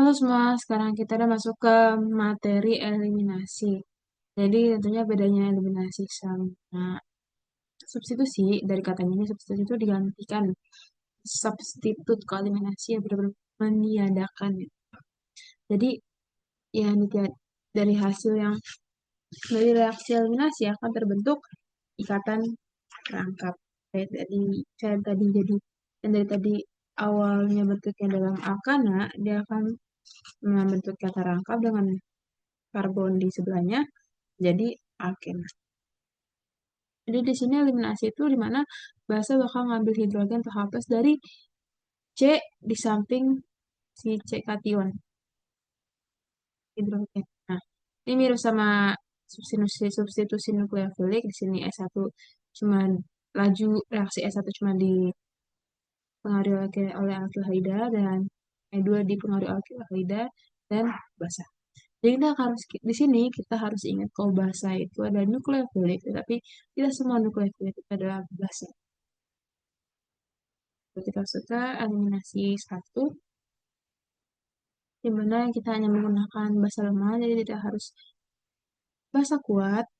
Halo semua, sekarang kita udah masuk ke materi eliminasi. Jadi tentunya bedanya eliminasi sama substitusi, dari katanya ini substitusi itu digantikan. Substitut kalau eliminasi ya benar-benar meniadakan. Jadi ya dari hasil yang dari reaksi eliminasi akan terbentuk ikatan rangkap. Yang dari tadi awalnya bentuknya dalam alkana, dia akan membentuk kata rangkap dengan karbon di sebelahnya jadi alkena. Jadi di sini eliminasi itu di mana basa bakal ngambil hidrogen atau H+ dari C di samping si C kation hidrogen. Nah, ini mirip sama substitusi nukleofilik. Di sini S1 cuma laju reaksi S1 cuma dipengaruhi oleh alkilida dan E2 dipengaruhi alkilida dan basa. Jadi kita harus di sini kita harus ingat kalau basa itu ada nukleofilik, tetapi tidak semua nukleofilik itu adalah basa. Kita suka eliminasi satu, di mana kita hanya menggunakan basa lemah, jadi tidak harus basa kuat.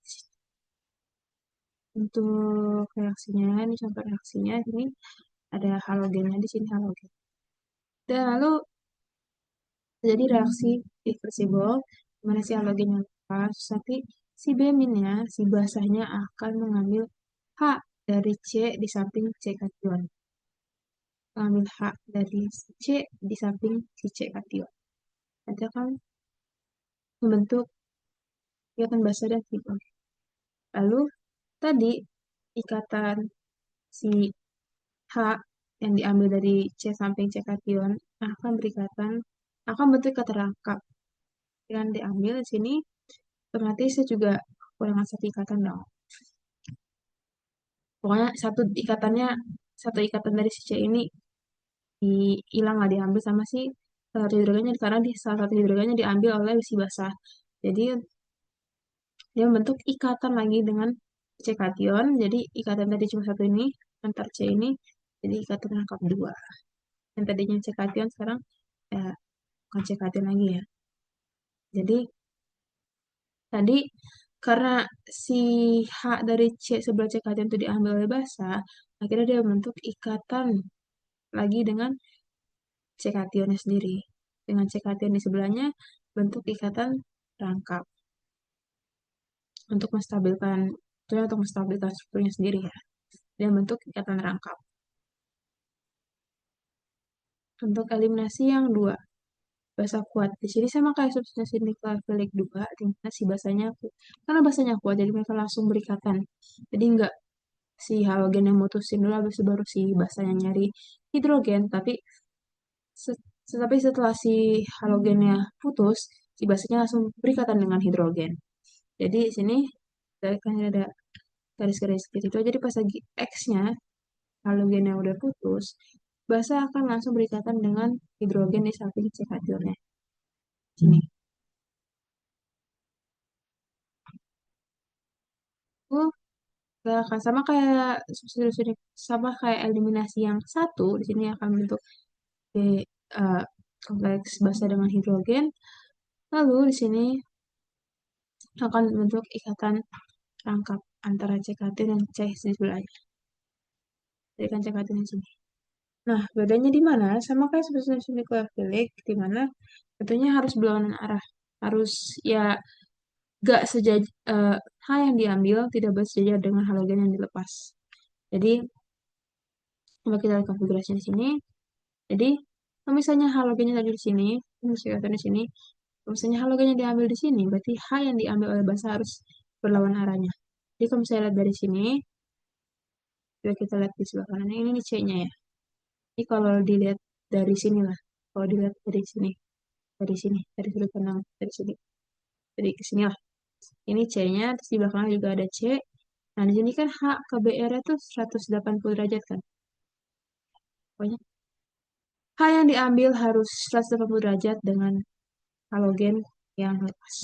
Untuk reaksinya, ini contoh reaksinya, ini ada halogennya di sini halogen. Dan lalu terjadi reaksi irreversible, di mana si halogennya lepas, tapi si beminnya, si basahnya akan mengambil H dari C di samping C kation. Mengambil H dari C di samping si C kation. Nanti akan membentuk ikatan basa dan hidrogen. Lalu tadi ikatan si H yang diambil dari C samping C kation akan berikatan akan bentuk kata rangkap. Yang diambil di sini otomatis saya juga kurangan satu ikatan dong. Pokoknya satu ikatan dari si C ini hilang nggak diambil sama si salah satu hidrogennya karena di salah satu hidrogennya diambil oleh si basah. Jadi dia membentuk ikatan lagi dengan C kation. Jadi ikatan tadi cuma satu ini antar C ini jadi ikatan rangkap dua. Yang tadinya C kation sekarang bukan C kation lagi ya. Jadi tadi karena si H dari C sebelah C kation itu diambil oleh basa, akhirnya dia membentuk ikatan lagi dengan C kationnya sendiri. Dengan C kation di sebelahnya bentuk ikatan rangkap untuk menstabilkan strukturnya sendiri ya. Dia bentuk ikatan rangkap. Untuk eliminasi yang dua, basa kuat. Di sini sama kayak substitusi nukleofilik 2, di mana si basanya karena basanya kuat, jadi mereka langsung berikatan. Jadi enggak si halogen yang mutusin dulu, habis itu baru si basanya nyari hidrogen, tetapi setelah si halogennya putus, si basanya langsung berikatan dengan hidrogen. Jadi di sini kan ada garis-garis gitu. Jadi pas lagi X-nya halogennya udah putus, basa akan langsung berikatan dengan hidrogen di samping C kationnya. Sini. Oh, gak akan sama kayak eliminasi yang satu di sini akan bentuk uh, kompleks basa dengan hidrogen. Lalu di sini akan bentuk ikatan rangkap antara CKT dan C di sebelahnya. Jadi kan CKT di sini. Nah, bedanya di mana? Sama kayak substitusi nukleofilik, di mana tentunya harus berlawanan arah. Harus ya gak sejajar, H yang diambil tidak bersejajar dengan halogen yang dilepas. Jadi, coba kita lihat konfigurasi di sini. Jadi, kalau misalnya halogennya tadi di sini, misalnya di sini, kalau misalnya halogennya diambil di sini, berarti H yang diambil oleh basa harus berlawan arahnya. Jadi, kalau misalnya lihat dari sini, coba kita lihat di sebelah kanan, ini C-nya ya. Jadi, kalau dilihat dari sini lah, kalau dilihat dari sini, dari sudut pandang, dari sini, dari ke sini lah. Ini C-nya, terus di belakangnya juga ada C. Nah, di sini kan H ke BR itu 180 derajat kan. Pokoknya H yang diambil harus 180 derajat dengan halogen yang lepas.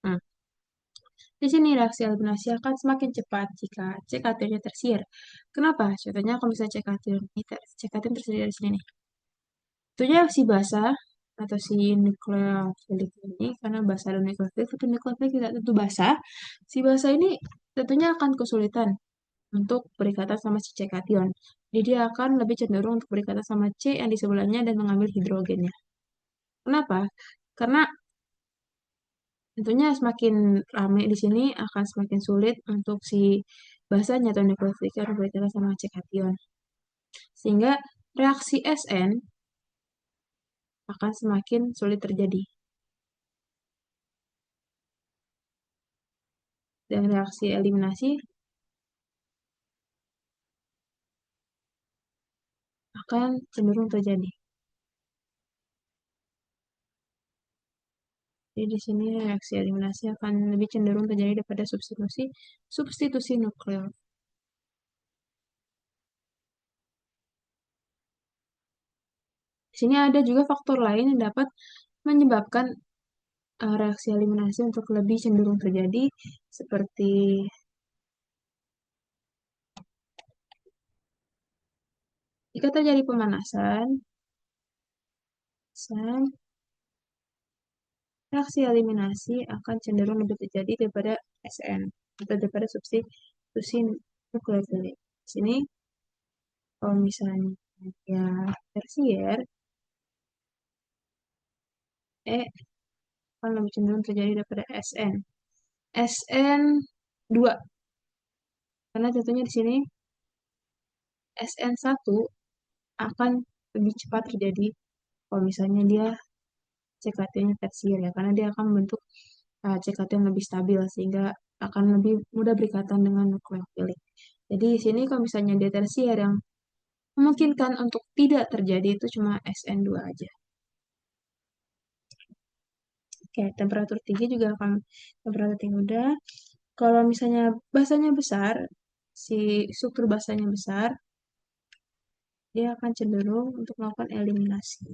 Nah, di sini reaksi eliminasi akan semakin cepat jika C kationnya tersier. Kenapa? Contohnya kalau misalnya C kation tersedia di sini nih. Tentunya si basa atau si nukleofilik ini, karena basa dan nukleofilik, tapi nukleofilik tidak tentu basa. Si basa ini tentunya akan kesulitan untuk berikatan sama si C kation. Jadi dia akan lebih cenderung untuk berikatan sama C yang di sebelahnya dan mengambil hidrogennya. Kenapa? Karena tentunya semakin ramai di sini akan semakin sulit untuk si basanya atau nukleofilik berikatan sama C kation. Sehingga reaksi SN akan semakin sulit terjadi. Dan reaksi eliminasi akan cenderung terjadi. Jadi di sini reaksi eliminasi akan lebih cenderung terjadi daripada substitusi substitusi nukleor. Di sini ada juga faktor lain yang dapat menyebabkan reaksi eliminasi untuk lebih cenderung terjadi, seperti jika terjadi pemanasan, reaksi eliminasi akan cenderung lebih terjadi daripada SN atau daripada substitusi nukleofilik. Di sini kalau misalnya ya tersier, akan lebih cenderung terjadi daripada SN. SN 2, karena tentunya di sini SN1 akan lebih cepat terjadi kalau misalnya dia CKT-nya tersier ya, karena dia akan membentuk CKT yang lebih stabil sehingga akan lebih mudah berikatan dengan nukleofilik. Jadi di sini kalau misalnya dia tersier yang memungkinkan untuk tidak terjadi itu cuma SN2 aja. Oke, temperatur tinggi juga akan temperatur tinggi udah. Kalau misalnya basanya besar, si struktur basanya besar, dia akan cenderung untuk melakukan eliminasi.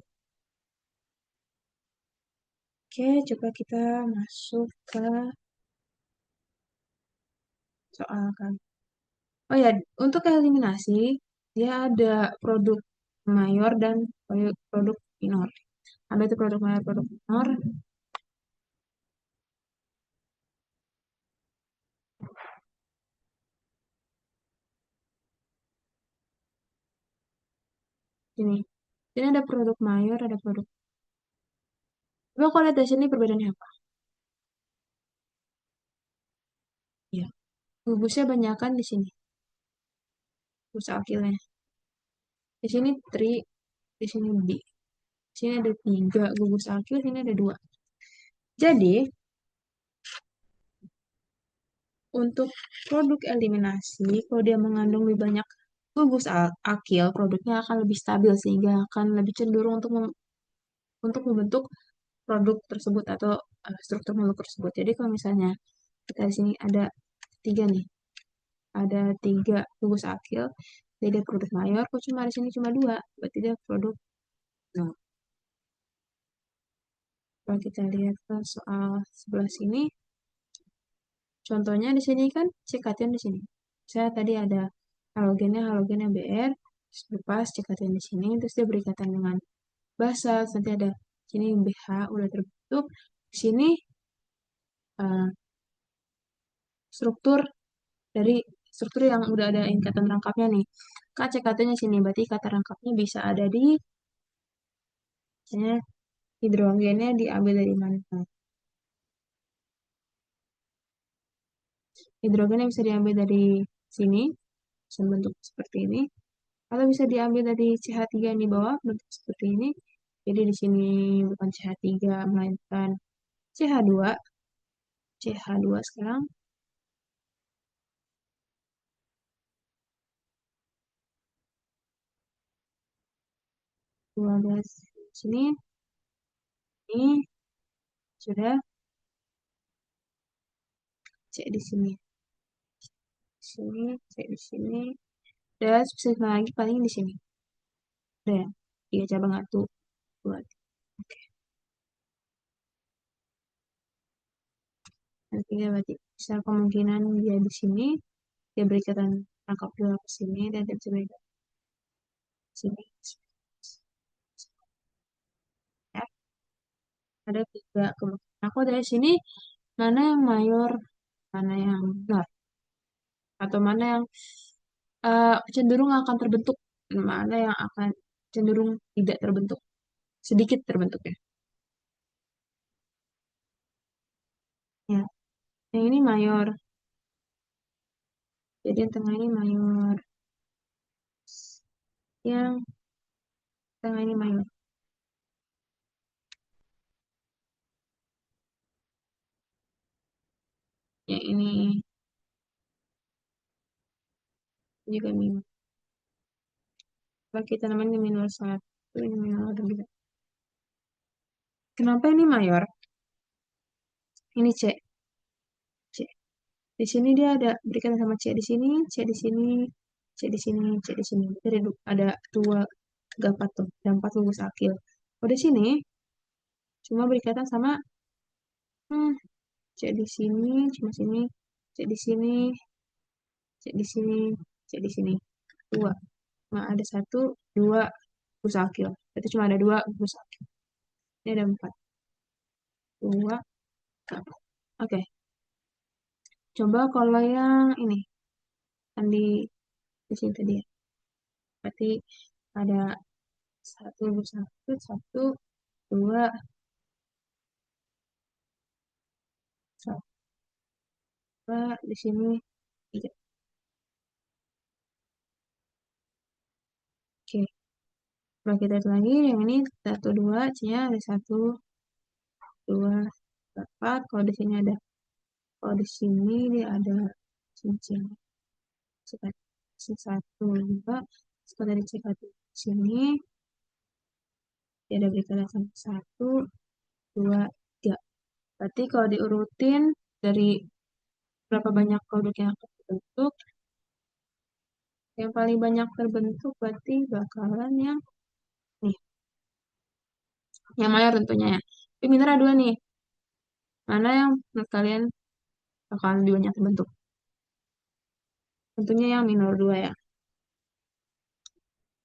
Oke, coba kita masuk ke soal kan. Oh ya, untuk eliminasi, dia ada produk mayor dan produk minor. Ada itu produk mayor, produk minor. Ini. Ini ada produk mayor, ada produk. Coba kalau lihat dari sini perbedaannya apa? Ya, gugusnya banyakan di sini. Gugus akilnya. Di sini tri, di sini B. Di sini ada 3 gugus akil, di sini ada 2. Jadi, untuk produk eliminasi, kalau dia mengandung lebih banyak gugus akil, produknya akan lebih stabil sehingga akan lebih cenderung untuk membentuk produk tersebut atau struktur molekul tersebut. Jadi kalau misalnya kita di sini ada 3 nih, ada 3 gugus akil, jadi dia produk mayor, kok cuma di sini cuma 2, berarti dia produk nol. Kalau kita lihat ke soal sebelah sini, contohnya di sini kan cikation di sini. Saya tadi ada halogennya Br, terus lepas cikation di sini, terus dia berikatan dengan basa, nanti ada sini BH udah terbentuk. Di sini uh, struktur dari struktur yang udah ada ikatan rangkapnya nih. KCKT-nya sini, berarti ikatan rangkapnya bisa ada di, misalnya hidrogennya diambil dari mana? Hidrogennya bisa diambil dari sini, bisa bentuk seperti ini, atau bisa diambil dari CH3 yang di bawah, bentuk seperti ini. Jadi di sini bukan CH3, melainkan CH2. CH2 sekarang, 12 sini, ini sudah C di sini. Sini, C di sini. Dan spesifik lagi paling di sini. Udah ya, 3 cabang satu, 2, 3. Oke. Nanti dia berarti bisa kemungkinan dia di sini, dia berikatan rangkap dua ke sini, dan dia bisa berikat ke sini. Ada tiga kemungkinan. Aku dari sini mana yang mayor, mana yang minor, atau mana yang cenderung akan terbentuk, mana yang akan cenderung tidak terbentuk, sedikit terbentuknya. Ya, yang ini mayor, jadi yang tengah ini mayor, yang tengah ini mayor, yang ini juga minor. Kalau kita namanya minor satu, ini minor dua. Kenapa ini mayor? Ini C, C. Di sini dia ada berikan sama C di sini, C di sini, C di sini, C di sini. Jadi ada dua, tiga, empat tuh, ada empat gugus akil. Oh di sini cuma berikatan sama hmm, C di sini, cuma sini, C di sini, C di sini, C di sini. Dua. Nah, ada satu, dua gugus akil. Berarti cuma ada dua gugus akil. Ini ada empat. Dua, empat. Oke. Coba kalau yang ini, yang di sini tadi ya. Berarti ada satu, satu, satu, dua, satu, dua, di sini, tiga. Oke. Kalau kita lihat lagi, yang ini satu, dua, C-nya ada satu, dua, empat. Kalau di sini ada, kalau di sini dia ada cincin. Satu, dua. Kalau dari C satu sini, dia ada berikutnya sampai satu, dua, tiga. Berarti kalau diurutin dari berapa banyak produk yang akan terbentuk, yang paling banyak terbentuk berarti bakalan yang nih, yang mayor tentunya ya. Tapi minor ada dua nih. Mana yang menurut kalian bakalan lebih banyak terbentuk? Tentunya yang minor dua ya.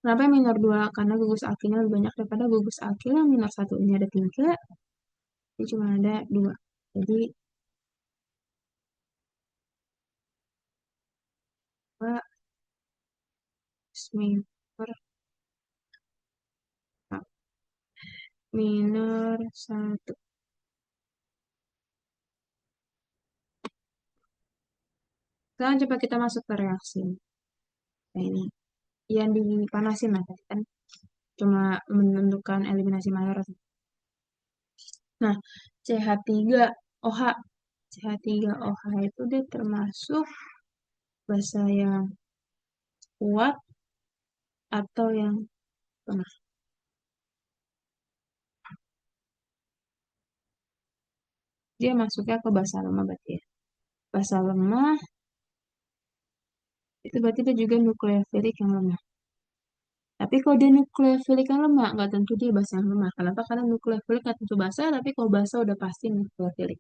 Kenapa yang minor dua? Karena gugus akilnya lebih banyak daripada gugus akil yang minor satu. Ini ada tiga, ini cuma ada dua. Jadi dua minor, minor satu. Sekarang coba kita masuk ke reaksi. Nah ini, yang dipanasin lah tadi kan cuma menentukan eliminasi mayor. Nah, CH3OH. CH3OH itu dia termasuk basa yang kuat atau yang lemah. Dia masuknya ke basa lemah berarti ya. Basa lemah itu berarti dia juga nukleofilik yang lemah. Tapi kalau dia nukleofilik yang lemah, nggak tentu dia basa yang lemah. Kenapa? Karena nukleofilik nggak tentu basa, tapi kalau basa udah pasti nukleofilik.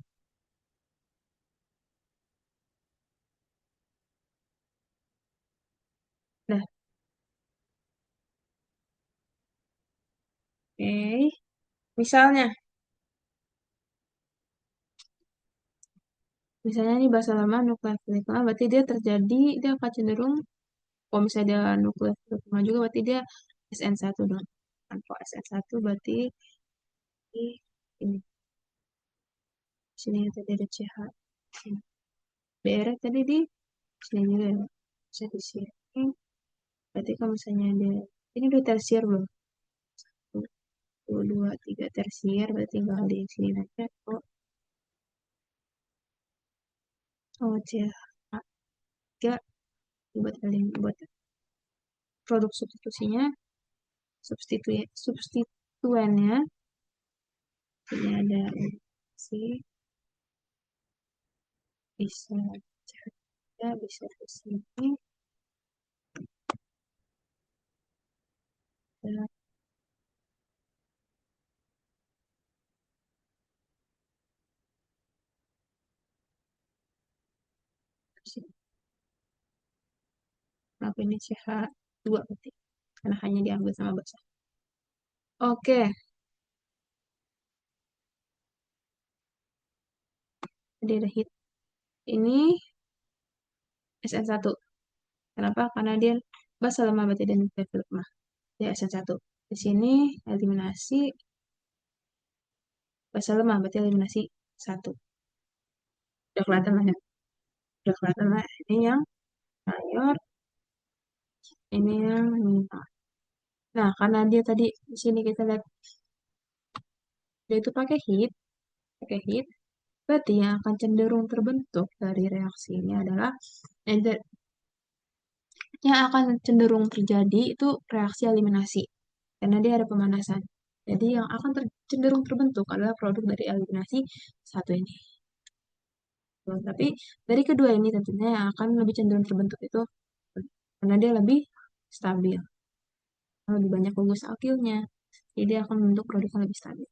Nah, oke. Misalnya, misalnya nih basa lemah nukleofilik lemah, berarti dia terjadi, dia akan cenderung, kalau misalnya dia nukleofilik lemah juga, berarti dia SN1 dong. Kan kalau SN1 berarti ini, sini tadi ada CH. BR tadi di sini juga ya. Bisa di sini. Berarti kalau misalnya ada, ini udah tersier belum? Satu, dua, tiga tersier, berarti tinggal di sini aja. Oh, oh CH. Tiga, buat kalian, buat produk substitusinya, substituennya, ini ada si, bisa CH, bisa di sini, dan di sini. Kenapa ini CH2 berarti? Karena hanya diambil sama basa. Oke, Dia ada heat. Ini SN1. Kenapa? Karena dia basa lemah berarti dan nukleofil lemah. Dia SN1. Di sini eliminasi basa lemah berarti eliminasi 1. Udah kelihatan lah ya. Udah kelihatan lah. Ini yang mayor, ini yang minor. Nah, karena dia tadi di sini kita lihat dia itu pakai heat, berarti yang akan cenderung terbentuk dari reaksi ini adalah eh, yang akan cenderung terjadi itu reaksi eliminasi karena dia ada pemanasan. Jadi yang akan cenderung terbentuk adalah produk dari eliminasi satu ini. Tapi dari kedua ini tentunya yang akan lebih cenderung terbentuk itu karena dia lebih stabil, lebih banyak gugus alkilnya, jadi dia akan membentuk produk yang lebih stabil.